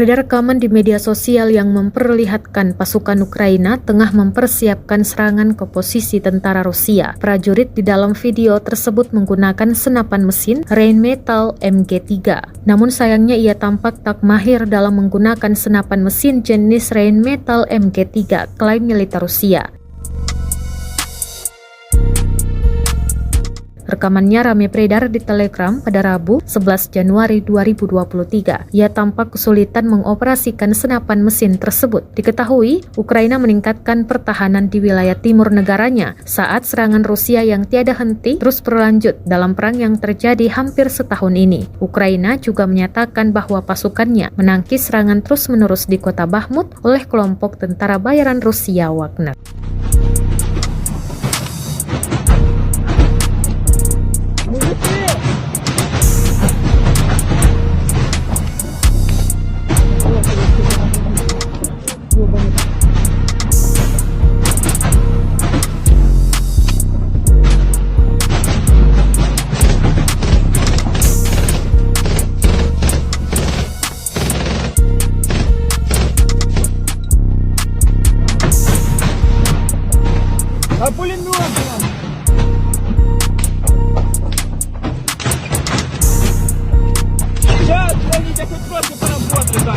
Beredar rekaman di media sosial yang memperlihatkan pasukan Ukraina tengah mempersiapkan serangan ke posisi tentara Rusia. Prajurit di dalam video tersebut menggunakan senapan mesin Rheinmetall MG3. Namun sayangnya ia tampak tak mahir dalam menggunakan senapan mesin jenis Rheinmetall MG3, klaim militer Rusia. Rekamannya ramai beredar di Telegram pada Rabu 11 Januari 2023. Ia tampak kesulitan mengoperasikan senapan mesin tersebut. Diketahui, Ukraina meningkatkan pertahanan di wilayah timur negaranya saat serangan Rusia yang tiada henti terus berlanjut dalam perang yang terjadi hampir setahun ini. Ukraina juga menyatakan bahwa pasukannya menangkis serangan terus-menerus di kota Bakhmut oleh kelompok tentara bayaran Rusia Wagner. А пулемет нам! Сейчас, звоните, хоть просто поработали, да.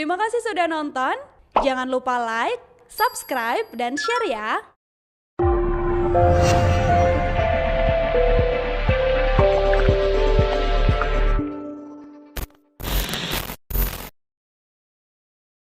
Terima kasih sudah nonton. Jangan lupa like, subscribe, dan share ya.